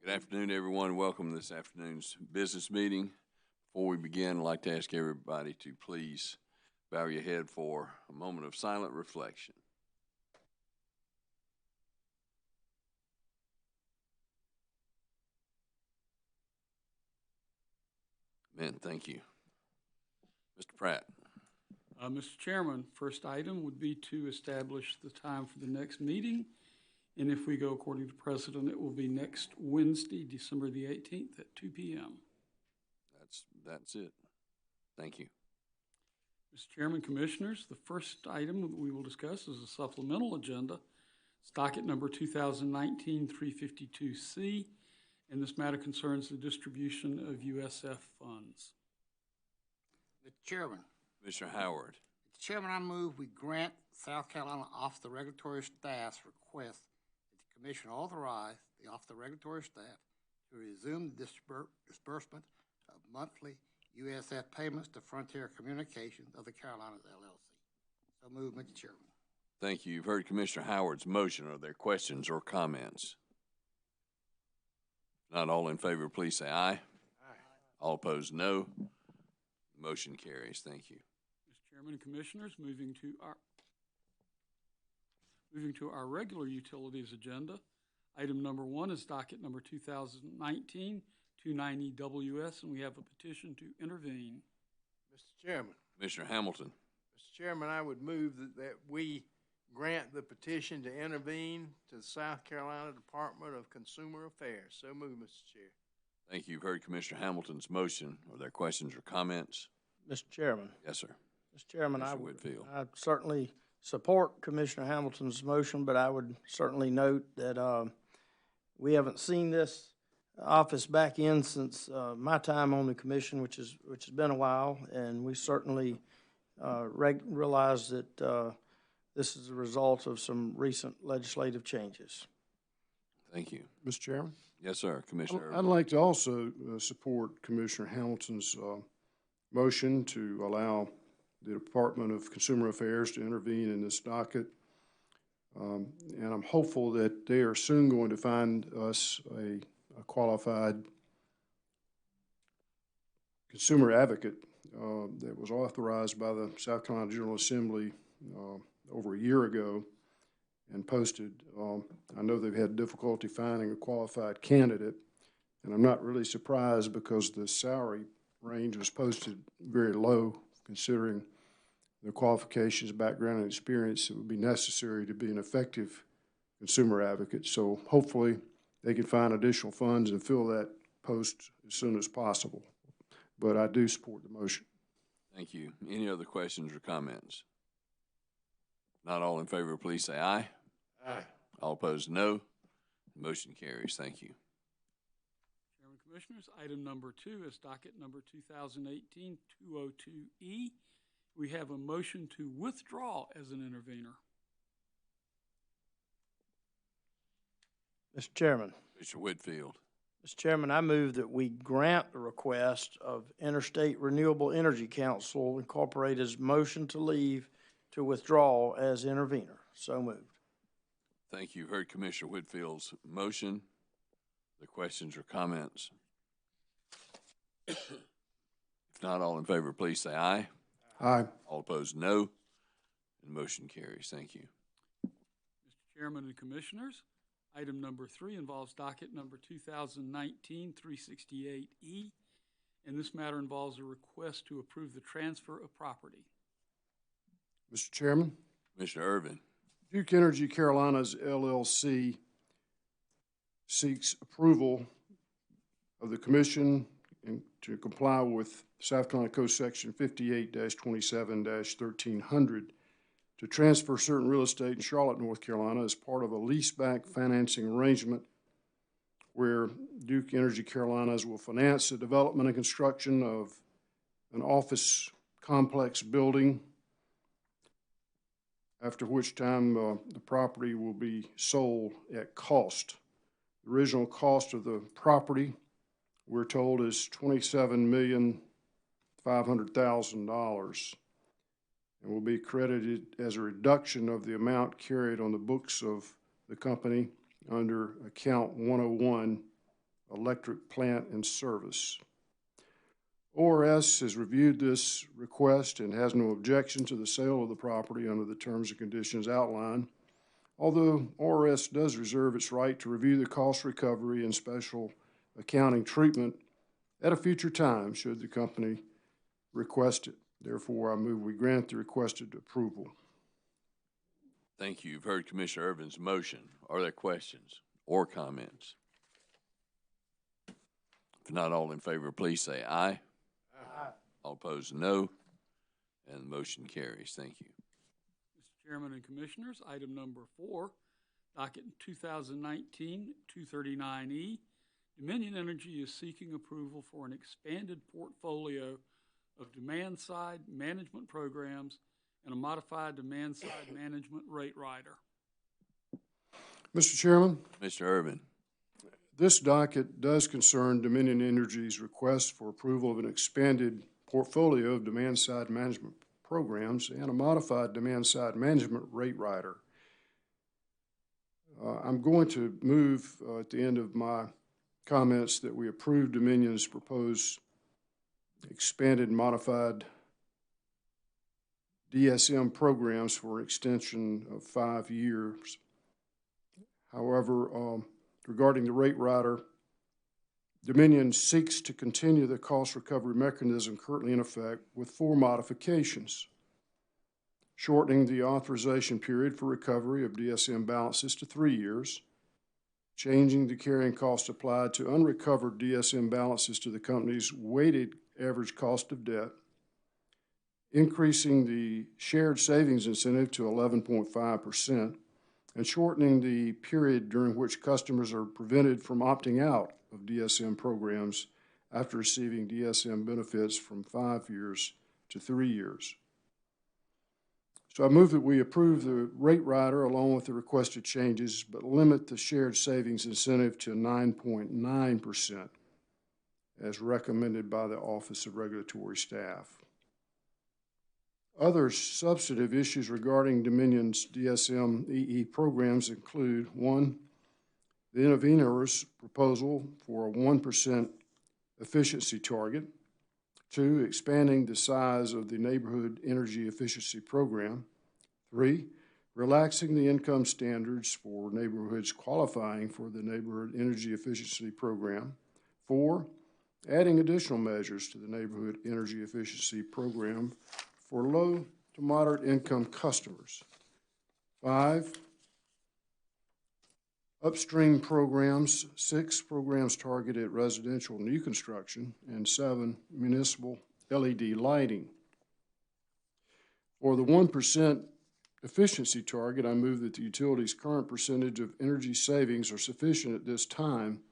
Good afternoon, everyone. Welcome to this afternoon's business meeting. Before we begin, I'd like to ask everybody to please bow your head for a moment of silent reflection. Amen. Thank you. Mr. Pratt. Mr. Chairman, first item would be to establish the time for the next meeting. And if we go according to precedent, it will be next Wednesday, December the 18th at 2 p.m. That's it. Thank you. Mr. Chairman, Commissioners, the first item that we will discuss is a supplemental agenda. It's docket number 2019-352C, and this matter concerns the distribution of USF funds. Mr. Chairman. Commissioner Howard. Mr. Chairman, I move we grant South Carolina Office of Regulatory Staff's request that the Commission authorize the Office of Regulatory Staff to resume the disbursement of monthly USF payments to Frontier Communications of the Carolinas, LLC. So move, Mr. Chairman. Thank you. You've heard Commissioner Howard's motion. Are there questions or comments? Not all in favor, please say aye. Aye. All opposed, no. Motion carries. Thank you. Mr. Chairman and Commissioners, moving to our regular utilities agenda. Item number 1 is docket number 2019-290WS, and we have a petition to intervene. Mr. Chairman. Commissioner Hamilton. Mr. Chairman, I would move that we grant the petition to intervene to the South Carolina Department of Consumer Affairs. So move, Mr. Chair. Thank you. You've heard Commissioner Hamilton's motion. Are there questions or comments? Mr. Chairman. Yes, sir. Mr. Chairman, I certainly support Commissioner Hamilton's motion, but I would certainly note that we haven't seen this office back in since my time on the commission, which has been a while, and we certainly realize that this is a result of some recent legislative changes. Thank you. Mr. Chairman? Yes, sir. Commissioner. I'd like to also support Commissioner Hamilton's motion to allow the Department of Consumer Affairs to intervene in this docket. And I'm hopeful that they are soon going to find us a qualified consumer advocate that was authorized by the South Carolina General Assembly over a year ago and posted. I know they've had difficulty finding a qualified candidate, and I'm not really surprised because the salary range was posted very low considering the qualifications, background, and experience that would be necessary to be an effective consumer advocate. So hopefully they can find additional funds and fill that post as soon as possible. But I do support the motion. Thank you. Any other questions or comments? Not all in favor, please say aye. Aye. All opposed, no. Motion carries. Thank you. Chairman, Commissioners, item number 2 is docket number 2018-202E. We have a motion to withdraw as an intervener. Mr. Chairman. Mr. Whitfield. Mr. Chairman, I move that we grant the request of Interstate Renewable Energy Council Incorporated's motion to leave to withdraw as intervener. So moved. Thank you. You've heard Commissioner Whitfield's motion. The questions or comments? If not, all in favor, please say aye. Aye. All opposed, no. And motion carries. Thank you. Mr. Chairman and Commissioners, item number 3 involves docket number 2019-368E, and this matter involves a request to approve the transfer of property. Mr. Chairman? Commissioner Irvin. Duke Energy Carolinas, LLC seeks approval of the Commission to comply with South Carolina Code Section 58-27-1300 to transfer certain real estate in Charlotte, North Carolina as part of a leaseback financing arrangement where Duke Energy Carolinas will finance the development and construction of an office complex building, after which time the property will be sold at cost. The original cost of the property, we're told, is $27,500,000 and will be credited as a reduction of the amount carried on the books of the company under account 101 electric plant in service. ORS has reviewed this request and has no objection to the sale of the property under the terms and conditions outlined, although ORS does reserve its right to review the cost recovery and special accounting treatment at a future time should the company request it. Therefore, I move we grant the requested approval. Thank you. You've heard Commissioner Irvin's motion. Are there questions or comments? If not, all in favor, please say aye. Aye. All opposed, no. And the motion carries. Thank you. Mr. Chairman and Commissioners, item number 4, docket 2019-239E. Dominion Energy is seeking approval for an expanded portfolio of demand-side management programs and a modified demand-side management rate rider. Mr. Chairman, Mr. Irvin. this docket does concern Dominion Energy's request for approval of an expanded portfolio of demand-side management programs and a modified demand-side management rate rider. I'm going to move at the end of my comments that we approve Dominion's proposed expanded modified DSM programs for an extension of 5 years. However, regarding the rate rider, Dominion seeks to continue the cost recovery mechanism currently in effect with 4 modifications: shortening the authorization period for recovery of DSM balances to 3 years, changing the carrying cost applied to unrecovered DSM balances to the company's weighted average cost of debt, increasing the shared savings incentive to 11.5%, and shortening the period during which customers are prevented from opting out of DSM programs after receiving DSM benefits from 5 years to 3 years. So I move that we approve the rate rider along with the requested changes, but limit the shared savings incentive to 9.9% as recommended by the Office of Regulatory Staff. Other substantive issues regarding Dominion's DSM EE programs include: 1, the intervenor's proposal for a 1% efficiency target; 2, expanding the size of the Neighborhood Energy Efficiency Program; 3, relaxing the income standards for neighborhoods qualifying for the Neighborhood Energy Efficiency Program; 4, adding additional measures to the Neighborhood Energy Efficiency Program for low to moderate income customers; 5, upstream programs; 6, programs targeted at residential new construction; and 7, municipal LED lighting. For the 1% efficiency target, I move that the utility's current percentage of energy savings are sufficient at this time,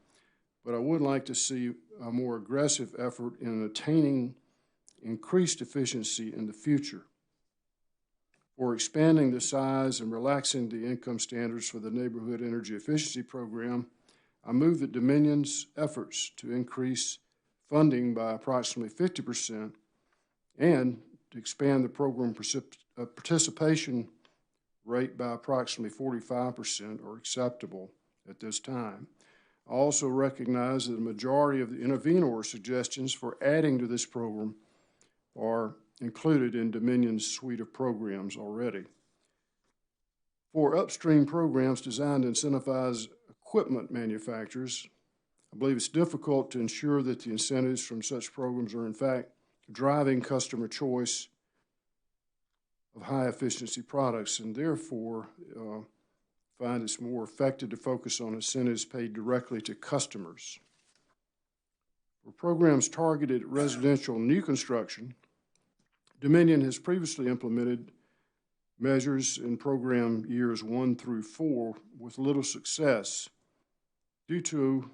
but I would like to see a more aggressive effort in attaining increased efficiency in the future. For expanding the size and relaxing the income standards for the Neighborhood Energy Efficiency Program, I move that Dominion's efforts to increase funding by approximately 50% and to expand the program participation rate by approximately 45% are acceptable at this time. I also recognize that the majority of the intervenor suggestions for adding to this program are included in Dominion's suite of programs already. For upstream programs designed to incentivize equipment manufacturers, I believe it's difficult to ensure that the incentives from such programs are in fact driving customer choice of high efficiency products, and therefore find it's more effective to focus on incentives paid directly to customers. For programs targeted at residential new construction, Dominion has previously implemented measures in program years 1 through 4 with little success due to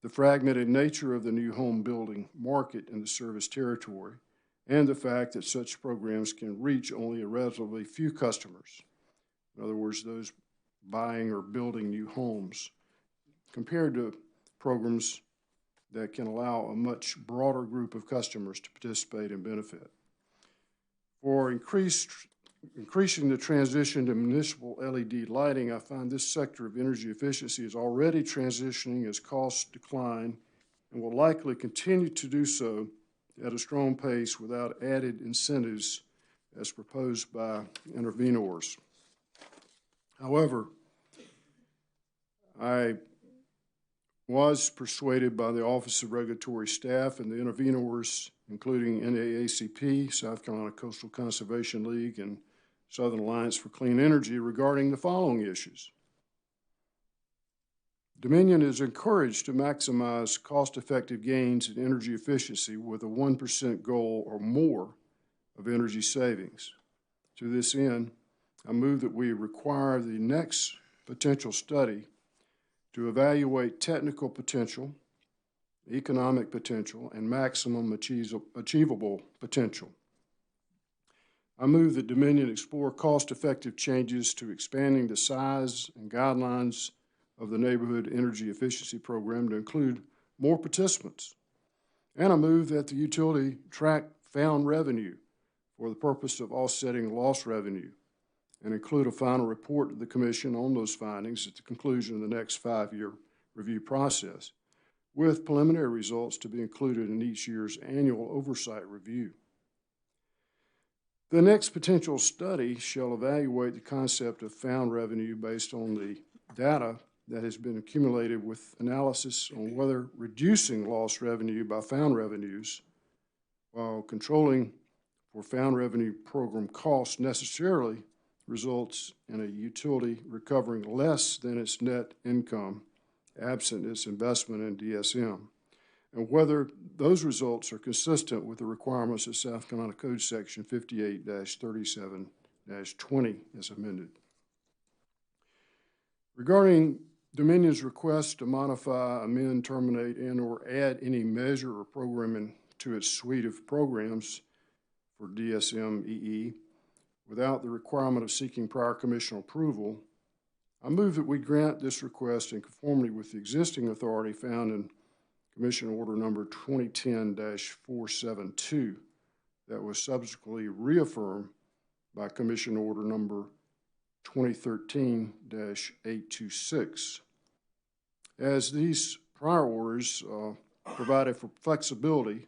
the fragmented nature of the new home building market in the service territory and the fact that such programs can reach only a relatively few customers. In other words, those buying or building new homes, compared to programs that can allow a much broader group of customers to participate and benefit. For increased increasing the transition to municipal LED lighting, I find this sector of energy efficiency is already transitioning as costs decline and will likely continue to do so at a strong pace without added incentives as proposed by intervenors. However, I was persuaded by the Office of Regulatory Staff and the intervenors, including NAACP, South Carolina Coastal Conservation League, and Southern Alliance for Clean Energy, regarding the following issues. Dominion is encouraged to maximize cost-effective gains in energy efficiency with a 1% goal or more of energy savings. To this end, I move that we require the next potential study to evaluate technical potential, economic potential, and maximum achievable potential. I move that Dominion explore cost-effective changes to expanding the size and guidelines of the Neighborhood Energy Efficiency Program to include more participants. And I move that the utility track found revenue for the purpose of offsetting lost revenue and include a final report to the Commission on those findings at the conclusion of the next 5-year review process, with preliminary results to be included in each year's annual oversight review. The next potential study shall evaluate the concept of found revenue based on the data that has been accumulated with analysis on whether reducing lost revenue by found revenues while controlling for found revenue program costs necessarily results in a utility recovering less than its net income absent its investment in DSM, and whether those results are consistent with the requirements of South Carolina Code Section 58-37-20 as amended. Regarding Dominion's request to modify, amend, terminate, and/or add any measure or program to its suite of programs for DSM-EE without the requirement of seeking prior commission approval, I move that we grant this request in conformity with the existing authority found in Commission Order Number 2010-472 that was subsequently reaffirmed by Commission Order Number 2013-826. As these prior orders provided for flexibility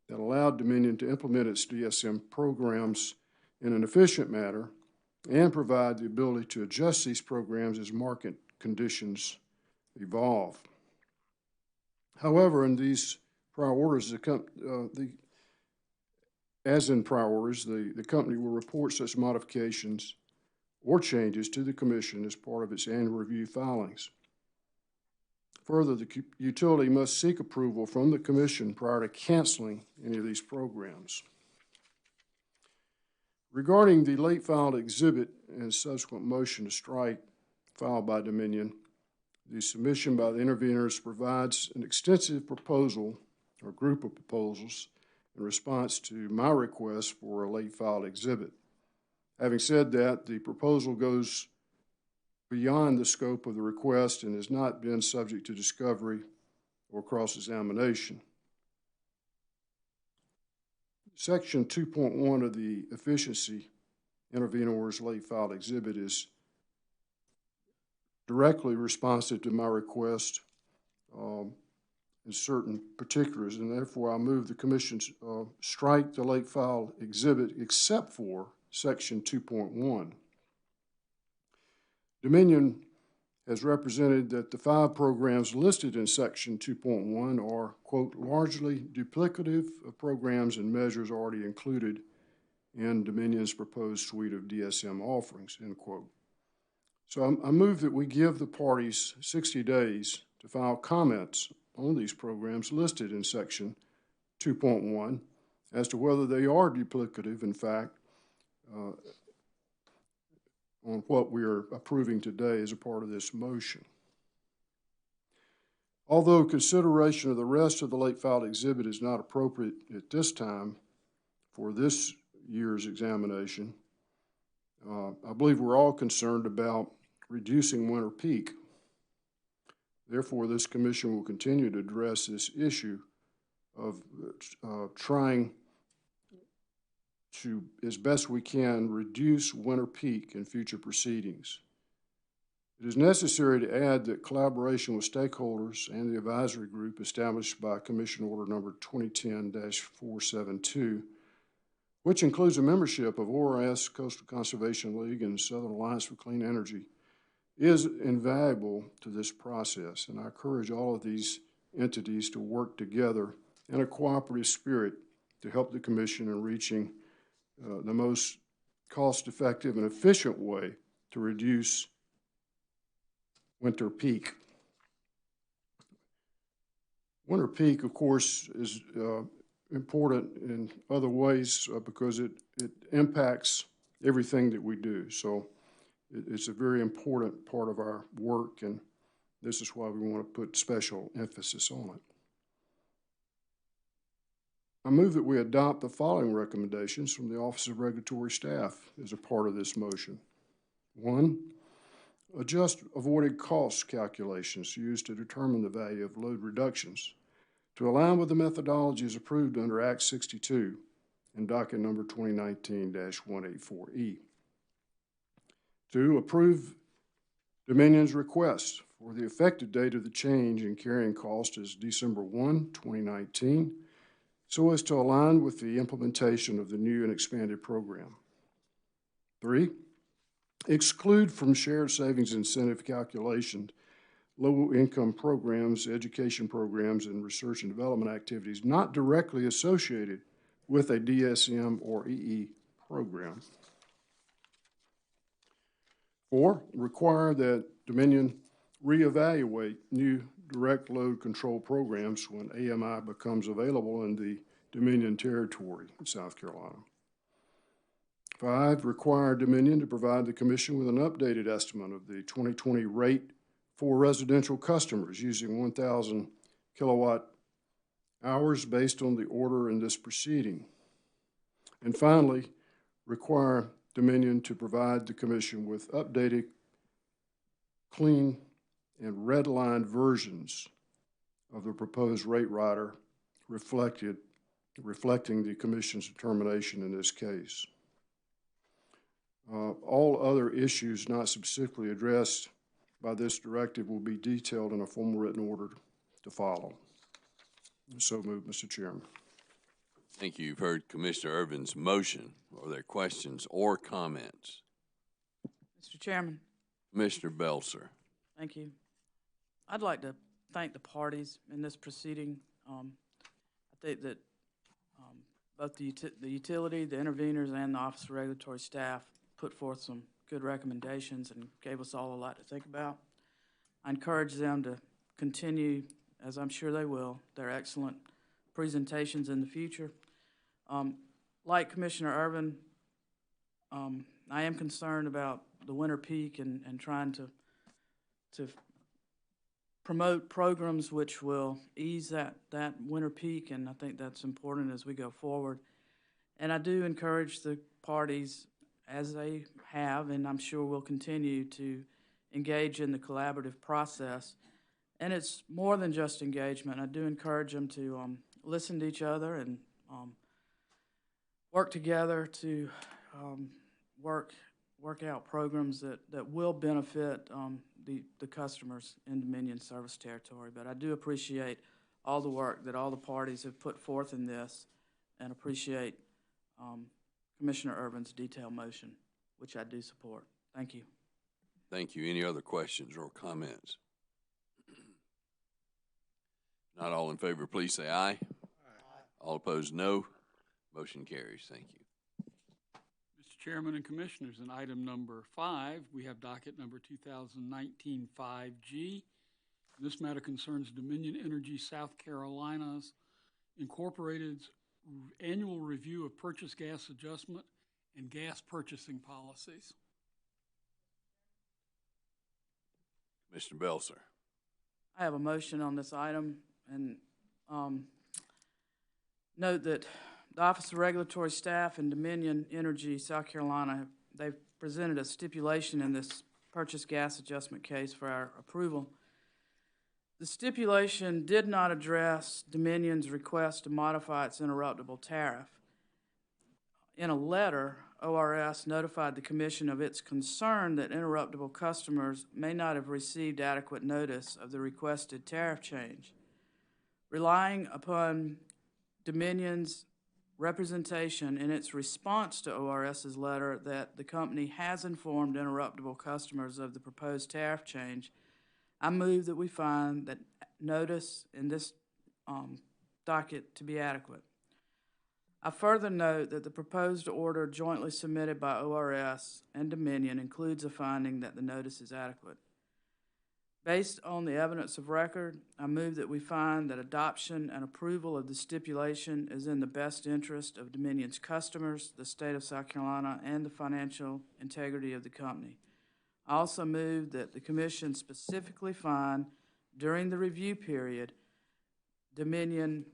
that allowed Dominion to implement its DSM programs in an efficient manner and provide the ability to adjust these programs as market conditions evolve. However, in these prior orders, the company will report such modifications or changes to the Commission as part of its annual review filings. Further, the utility must seek approval from the Commission prior to canceling any of these programs. Regarding the late filed exhibit and subsequent motion to strike filed by Dominion, the submission by the interveners provides an extensive proposal or group of proposals in response to my request for a late filed exhibit. Having said that, the proposal goes beyond the scope of the request and has not been subject to discovery or cross-examination. Section 2.1 of the efficiency intervenor's late filed exhibit is directly responsive to my request in certain particulars, and therefore I move the Commission strike the late filed exhibit except for Section 2.1. Dominion has represented that the 5 programs listed in Section 2.1 are, quote, largely duplicative of programs and measures already included in Dominion's proposed suite of DSM offerings, end quote. So I move that we give the parties 60 days to file comments on these programs listed in Section 2.1 as to whether they are duplicative, in fact, on what we are approving today as a part of this motion. Although consideration of the rest of the late filed exhibit is not appropriate at this time for this year's examination, I believe we're all concerned about reducing winter peak. Therefore, this Commission will continue to address this issue of trying to, as best we can, reduce winter peak in future proceedings. It is necessary to add that collaboration with stakeholders and the advisory group established by Commission Order Number 2010-472, which includes a membership of ORS, Coastal Conservation League, and Southern Alliance for Clean Energy, is invaluable to this process, and I encourage all of these entities to work together in a cooperative spirit to help the Commission in reaching the most cost-effective and efficient way to reduce winter peak. Winter peak, of course, is important in other ways because it impacts everything that we do. So it's a very important part of our work, and this is why we want to put special emphasis on it. I move that we adopt the following recommendations from the Office of Regulatory Staff as a part of this motion. 1, adjust avoided cost calculations used to determine the value of load reductions to align with the methodologies approved under Act 62 and docket number 2019-184E. 2, approve Dominion's request for the effective date of the change in carrying cost as December 1, 2019, so as to align with the implementation of the new and expanded program. 3, exclude from shared savings incentive calculation low-income programs, education programs, and research and development activities not directly associated with a DSM or EE program. 4, require that Dominion reevaluate new direct load control programs when AMI becomes available in the Dominion territory in South Carolina. 5, require Dominion to provide the Commission with an updated estimate of the 2020 rate for residential customers using 1,000 kilowatt hours based on the order in this proceeding. And finally, require Dominion to provide the Commission with updated, clean, and redlined versions of the proposed rate rider reflecting the Commission's determination in this case. All other issues not specifically addressed by this directive will be detailed in a formal written order to follow. So moved, Mr. Chairman. Thank you. You've heard Commissioner Irvin's motion. Are there questions or comments? Mr. Chairman. Commissioner Belser. Thank you. I'd like to thank the parties in this proceeding. I think that both the utility, the interveners, and the Office of Regulatory Staff put forth some good recommendations and gave us all a lot to think about. I encourage them to continue, as I'm sure they will, their excellent presentations in the future. Like Commissioner Irvin, I am concerned about the winter peak and trying to promote programs which will ease that winter peak, and I think that's important as we go forward. And I do encourage the parties, as they have, and I'm sure will continue to engage in the collaborative process. And it's more than just engagement. I do encourage them to listen to each other and work together to work out programs that will benefit the customers in Dominion service territory. But I do appreciate all the work that all the parties have put forth in this, and appreciate Commissioner Irvin's detailed motion, which I do support. Thank you. Thank you. Any other questions or comments? Not all in favor, please say aye. Aye. All opposed, no. Motion carries. Thank you. Mr. Chairman and Commissioners, in item number 5, we have docket number 2019-5G. This matter concerns Dominion Energy South Carolina's Incorporated's annual review of purchase gas adjustment and gas purchasing policies. Mr. Belser. I have a motion on this item, and note that the Office of Regulatory Staff and Dominion Energy South Carolina, they've presented a stipulation in this purchase gas adjustment case for our approval. The stipulation did not address Dominion's request to modify its interruptible tariff. In a letter, ORS notified the Commission of its concern that interruptible customers may not have received adequate notice of the requested tariff change. Relying upon Dominion's representation in its response to ORS's letter that the company has informed interruptible customers of the proposed tariff change, I move that we find that notice in this docket to be adequate. I further note that the proposed order jointly submitted by ORS and Dominion includes a finding that the notice is adequate. Based on the evidence of record, I move that we find that adoption and approval of the stipulation is in the best interest of Dominion's customers, the state of South Carolina, and the financial integrity of the company. I also move that the Commission specifically find during the review period, Dominion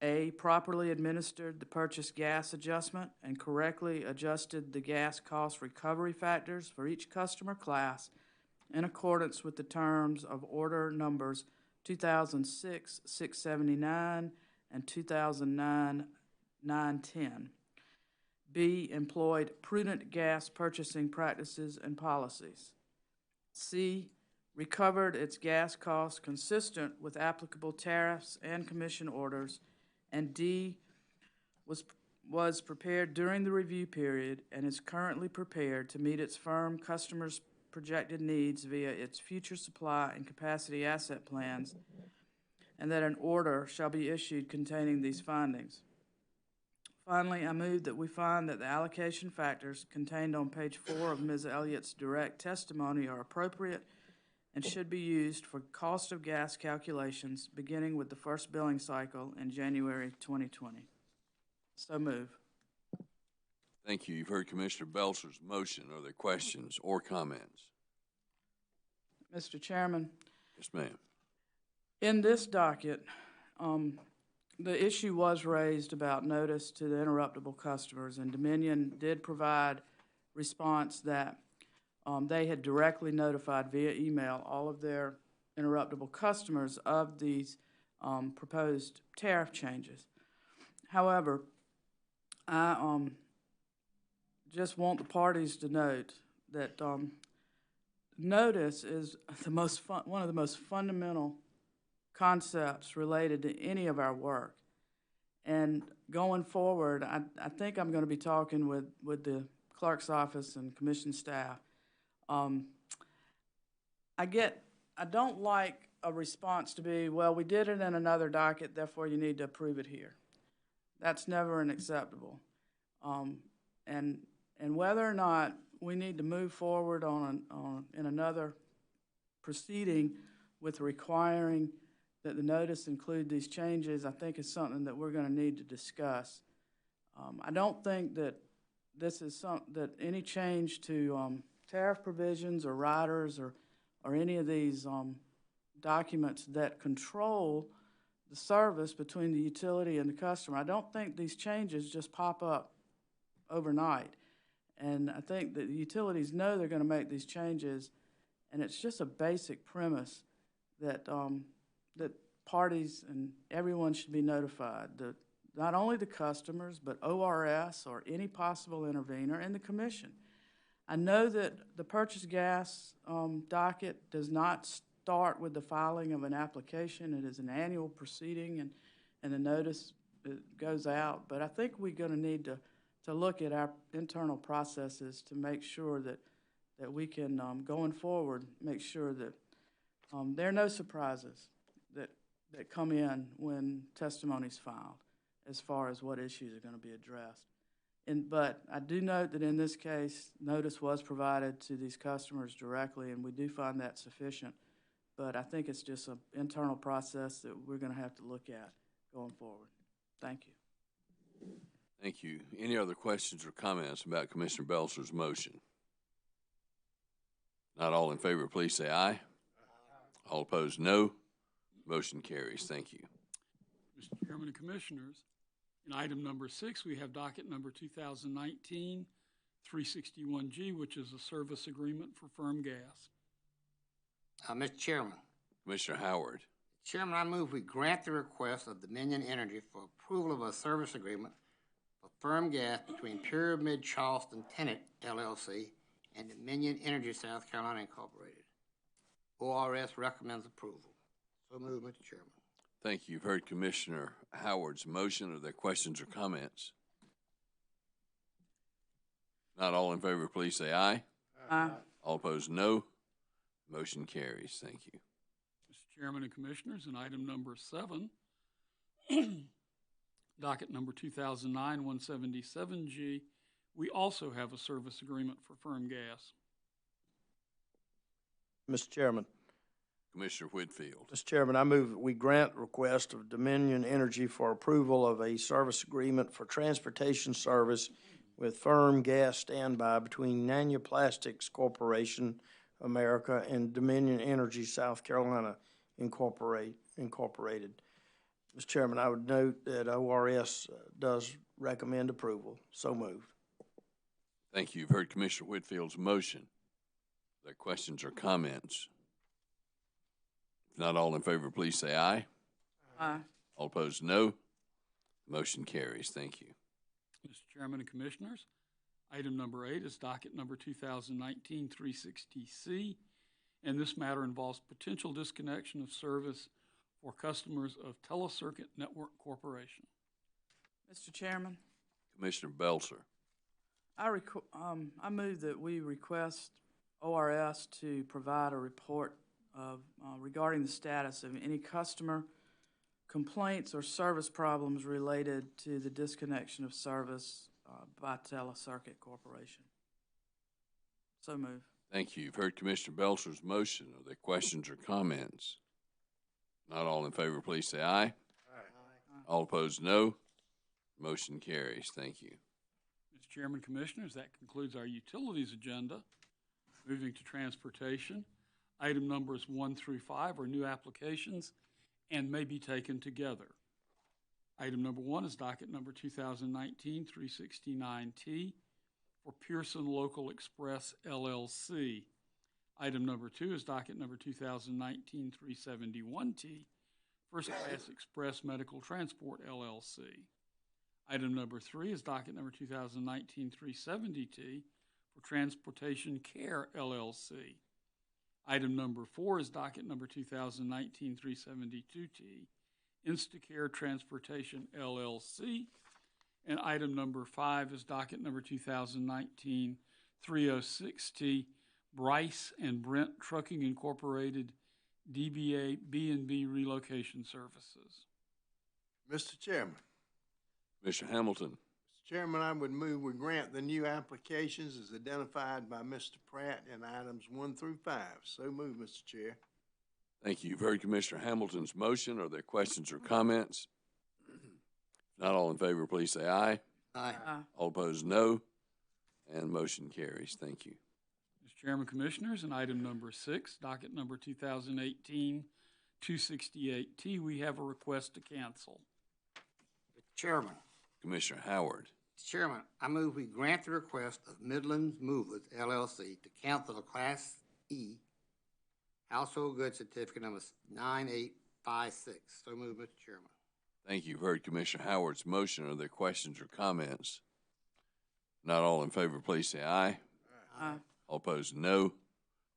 A, properly administered the purchase gas adjustment and correctly adjusted the gas cost recovery factors for each customer class in accordance with the terms of order numbers 2006-679 and 2009-910. B, employed prudent gas purchasing practices and policies. C, recovered its gas costs consistent with applicable tariffs and commission orders. And D, was prepared during the review period and is currently prepared to meet its firm customers' projected needs via its future supply and capacity asset plans, and that an order shall be issued containing these findings. Finally, I move that we find that the allocation factors contained on page 4 of Ms. Elliott's direct testimony are appropriate and should be used for cost of gas calculations beginning with the first billing cycle in January 2020. So move. Thank you. You've heard Commissioner Belcher's motion. Are there questions or comments? Mr. Chairman. Yes, ma'am. In this docket, the issue was raised about notice to the interruptible customers, and Dominion did provide response that they had directly notified via email all of their interruptible customers of these proposed tariff changes. However, I just want the parties to note that notice is one of the most fundamental concepts related to any of our work. And going forward, I think I'm going to be talking with the clerk's office and commission staff. I don't like a response to be, well, we did it in another docket, therefore you need to approve it here. That's never an acceptable. And whether or not we need to move forward in another proceeding with requiring that the notice include these changes, I think is something that we're going to need to discuss. I don't think that this is that any change to tariff provisions or riders or any of these documents that control the service between the utility and the customer, I don't think these changes just pop up overnight. And I think that the utilities know they're going to make these changes, and it's just a basic premise that that parties and everyone should be notified. Not only the customers, but ORS or any possible intervener and the commission. I know that the purchase gas docket does not start with the filing of an application. It is an annual proceeding, and the notice goes out. But I think we're going to need to look at our internal processes to make sure that we can, going forward, make sure that there are no surprises that come in when testimony is filed as far as what issues are going to be addressed. But I do note that in this case, notice was provided to these customers directly, and we do find that sufficient. But I think it's just an internal process that we're going to have to look at going forward. Thank you. Thank you. Any other questions or comments about Commissioner Belcher's motion? Not all in favor, please say aye. All opposed, no. Motion carries. Thank you. Mr. Chairman and Commissioners, in item number 6, we have docket number 2019-361G, which is a service agreement for firm gas. Mr. Chairman. Commissioner Howard. Chairman, I move we grant the request of Dominion Energy for approval of a service agreement for firm gas between Pyramid Charleston Tenant LLC and Dominion Energy South Carolina Incorporated. ORS recommends approval. So moved, Mr. Chairman. Thank you. You've heard Commissioner Howard's motion. Are there questions or comments? Not all in favor, please say aye. Aye. All opposed, no. Motion carries. Thank you. Mr. Chairman and Commissioners, in item number 7, docket number 2009-177G, we also have a service agreement for firm gas. Mr. Chairman. Commissioner Whitfield. Mr. Chairman, I move that we grant request of Dominion Energy for approval of a service agreement for transportation service with firm gas standby between Nanya Plastics Corporation America and Dominion Energy South Carolina Incorporated. Mr. Chairman, I would note that ORS does recommend approval. So moved. Thank you. You've heard Commissioner Whitfield's motion. Are there questions or comments? If not all in favor, please say aye. Aye. All opposed, no. Motion carries. Thank you. Mr. Chairman and Commissioners, item number 8 is docket number 2019-360C, and this matter involves potential disconnection of service for customers of Telecircuit Network Corporation. Mr. Chairman, Commissioner Belzer. I move that we request ORS to provide a report of, regarding the status of any customer complaints or service problems related to the disconnection of service by Telecircuit Corporation. So move. Thank you. You've heard Commissioner Belzer's motion. Are there questions or comments? Not all in favor, please say aye. Aye. All opposed, no. Motion carries. Thank you. Mr. Chairman, Commissioners, that concludes our utilities agenda. Moving to transportation, item numbers 1 through 5 are new applications and may be taken together. Item number 1 is docket number 2019-369T for Pearson Local Express LLC. Item number 2 is docket number 2019-371T, First Class Express Medical Transport LLC. Item number 3 is docket number 2019-370T for Transportation Care LLC. Item number 4 is docket number 2019-372T, Instacare Transportation LLC. And item number 5 is docket number 2019-306T, Bryce and Brent Trucking Incorporated, DBA B&B Relocation Services. Mr. Chairman. Commissioner Hamilton. Mr. Chairman, I would move we grant the new applications as identified by Mr. Pratt in items 1 through 5. So move, Mr. Chair. Thank you. You've heard Commissioner Hamilton's motion. Are there questions or comments? Not all in favor, please say aye. Aye. Aye. All opposed, no. And motion carries. Thank you. Mr. Chairman, Commissioners, in item number 6, docket number 2018-268T, we have a request to cancel. Mr. Chairman. Commissioner Howard. Mr. Chairman, I move we grant the request of Midlands Movers LLC to cancel a Class E household goods certificate number 9856. So move, Mr. Chairman. Thank you. You've heard Commissioner Howard's motion. Are there questions or comments? Not all in favor, please say aye. Aye. All opposed, no.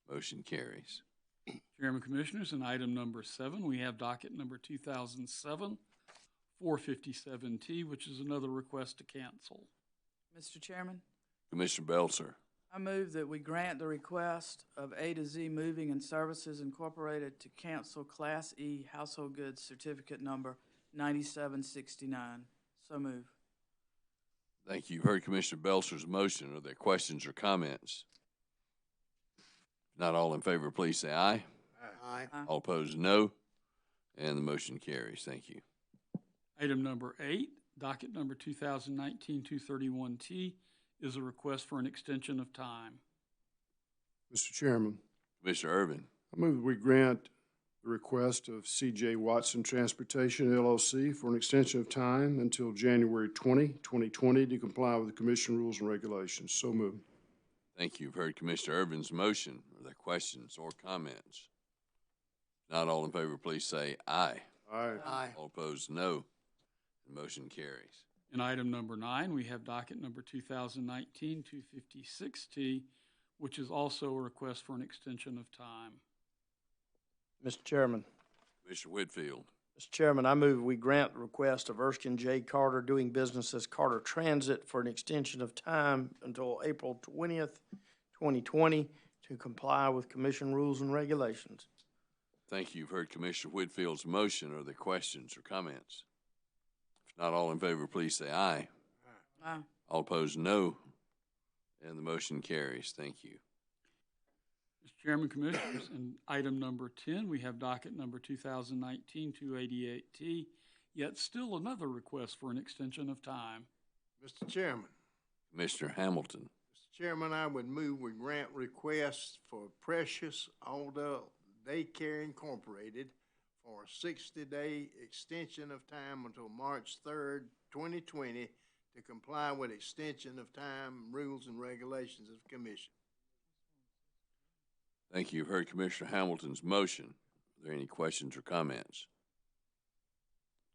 Motion carries. Chairman, Commissioners, in item number 7, we have docket number 2007-457T, which is another request to cancel. Mr. Chairman, Commissioner Belzer. I move that we grant the request of A to Z Moving and Services Incorporated to cancel Class E household goods certificate number 9769. So move. Thank you. You've heard Commissioner Belzer's motion. Are there questions or comments? Not all in favor, please say aye. Aye. Aye. All opposed, no. And the motion carries. Thank you. Item number 8, docket number 2019-231T, is a request for an extension of time. Mr. Chairman, Commissioner Irvin. I move that we grant the request of C.J. Watson Transportation LLC for an extension of time until January 20, 2020 to comply with the Commission rules and regulations. So moved. Thank you. You've heard Commissioner Irvin's motion. Are there questions or comments? Not all in favor, please say aye. Aye. Aye. All opposed, no. The motion carries. In item number 9, we have docket number 2019-256T, which is also a request for an extension of time. Mr. Chairman. Commissioner Whitfield. Mr. Chairman, I move we grant the request of Erskine J. Carter doing business as Carter Transit for an extension of time until April 20th, 2020 to comply with commission rules and regulations. Thank you. You've heard Commissioner Whitfield's motion. Are there questions or comments? If not, all in favor, please say aye. Aye. All opposed, no. And the motion carries. Thank you. Mr. Chairman, Commissioners, in item number 10, we have docket number 2019-288T, yet still another request for an extension of time. Mr. Chairman. Commissioner Hamilton. Mr. Chairman, I would move we grant requests for Precious Older Daycare Incorporated for a 60-day extension of time until March 3rd, 2020 to comply with extension of time rules and regulations of the commission. Thank you. You've heard Commissioner Hamilton's motion. Are there any questions or comments?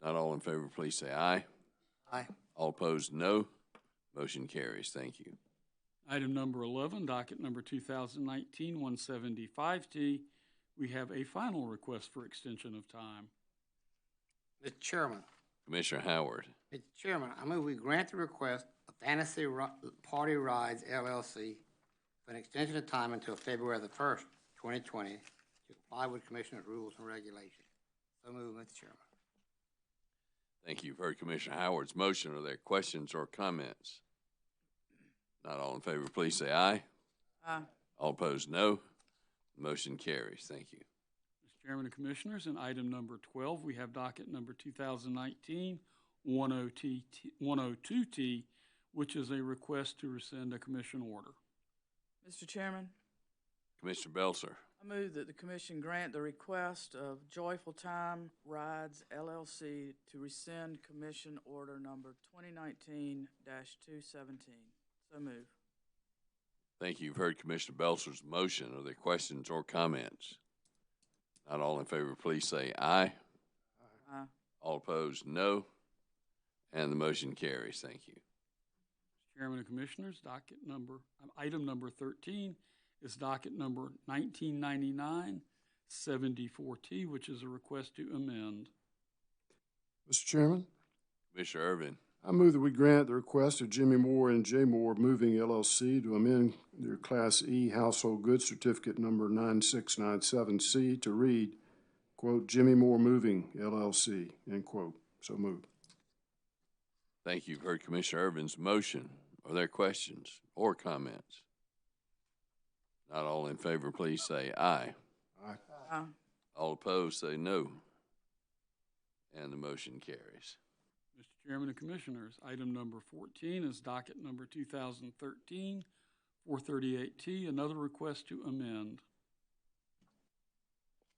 Not all in favor, please say aye. Aye. All opposed, no. Motion carries. Thank you. Item number 11, docket number 2019-175T, we have a final request for extension of time. Mr. Chairman. Commissioner Howard. Mr. Chairman, I move we grant the request of Fantasy Party Rides LLC for an extension of time until February the 1st, 2020 to comply with Commissioner's rules and regulations. So moved, Mr. Chairman. Thank you. You've heard Commissioner Howard's motion. Are there questions or comments? Not all in favor, please say aye. Aye. All opposed, no. Motion carries. Thank you. Mr. Chairman and Commissioners, in item number 12, we have docket number 2019-102T, which is a request to rescind a commission order. Mr. Chairman, Commissioner Belzer. I move that the commission grant the request of Joyful Time Rides LLC to rescind commission order number 2019-217. So move. Thank you. You've heard Commissioner Belzer's motion. Are there questions or comments? Not all in favor, please say aye. Aye. All opposed, no. And the motion carries. Thank you. Mr. Chairman and Commissioners, item number 13 is docket number 1999-74T, which is a request to amend. Mr. Chairman, Commissioner Irvin. I move that we grant the request of Jimmy Moore and J. Moore Moving LLC to amend their Class E Household Goods Certificate number 9697C to read, quote, Jimmy Moore Moving LLC, end quote. So moved. Thank you. You've heard Commissioner Irvin's motion. Are there questions or comments? Not all in favor, please say aye. Aye. Aye. All opposed, say no. And the motion carries. Mr. Chairman and Commissioners, item number 14 is docket number 2013-438T, another request to amend.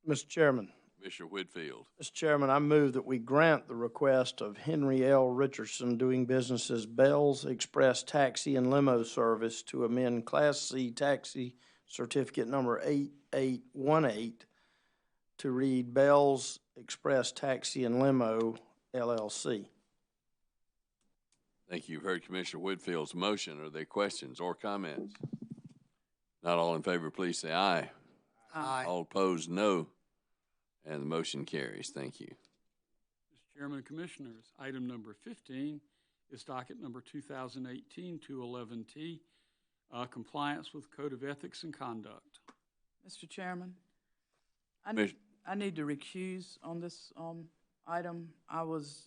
Mr. Chairman. Commissioner Whitfield. Mr. Chairman, I move that we grant the request of Henry L. Richardson doing business as Bell's Express Taxi and Limo Service to amend Class C Taxi Certificate number 8818 to read Bell's Express Taxi and Limo LLC. Thank you. You've heard Commissioner Whitfield's motion. Are there questions or comments? Not all in favor, please say aye. Aye. All opposed, no. And the motion carries. Thank you. Mr. Chairman and Commissioners, item number 15 is docket number 2018-211T, compliance with Code of Ethics and Conduct. Mr. Chairman, I Commis- need to recuse on this item. I was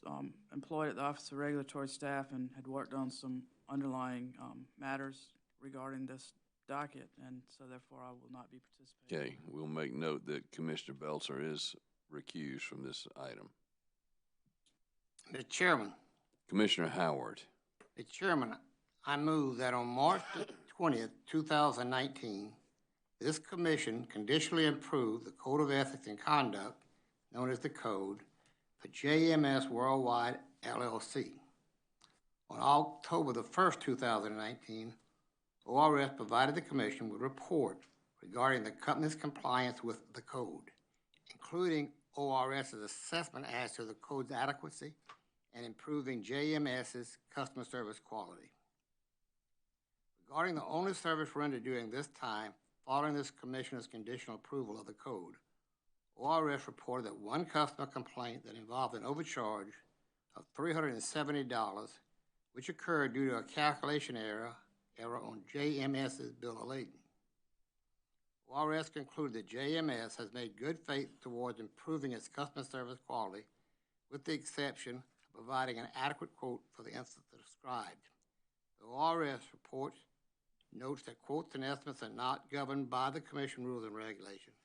employed at the Office of Regulatory Staff and had worked on some underlying matters regarding this docket, and so therefore I will not be participating. Okay, we'll make note that Commissioner Belzer is recused from this item. Mr. Chairman. Commissioner Howard. Mr. Chairman, I move that on March 20th, 2019, this commission conditionally approve the Code of Ethics and Conduct, known as the Code, for JMS Worldwide LLC. On October the 1st, 2019, ORS provided the commission with a report regarding the company's compliance with the code, including ORS's assessment as to the code's adequacy and improving JMS's customer service quality. Regarding the only service rendered during this time, following this Commissioner's conditional approval of the code, ORS reported that one customer complaint that involved an overcharge of $370, which occurred due to a calculation error on JMS's bill of lading. ORS concluded that JMS has made good faith towards improving its customer service quality, with the exception of providing an adequate quote for the instance described. The ORS report notes that quotes and estimates are not governed by the Commission rules and regulations.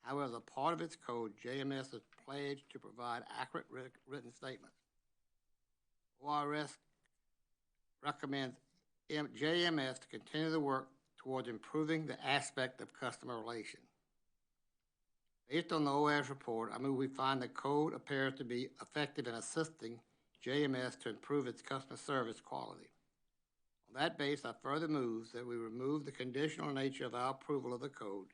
However, as a part of its code, JMS has pledged to provide accurate written statements. ORS recommends JMS to continue the work towards improving the aspect of customer relations. Based on the ORS report, I move we find the code appears to be effective in assisting JMS to improve its customer service quality. On that basis, I further move that we remove the conditional nature of our approval of the code,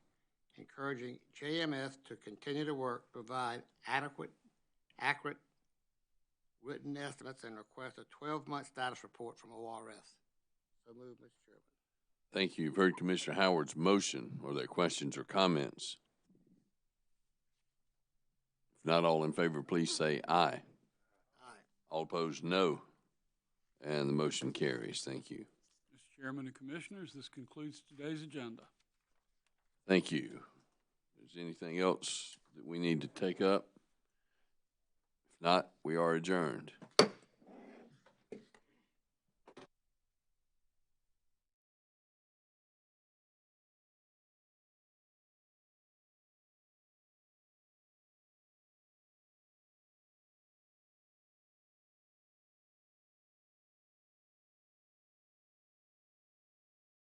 encouraging JMS to continue to work to provide accurate written estimates and request a 12-month status report from ORS. So moved, Mr. Chairman. Thank you. You've heard Commissioner Howard's motion. Are there questions or comments? If not, all in favor, please say aye. Aye. All opposed, no. And the motion carries. Thank you. Mr. Chairman and Commissioners, this concludes today's agenda. Thank you. Is there anything else that we need to take up? If not, we are adjourned.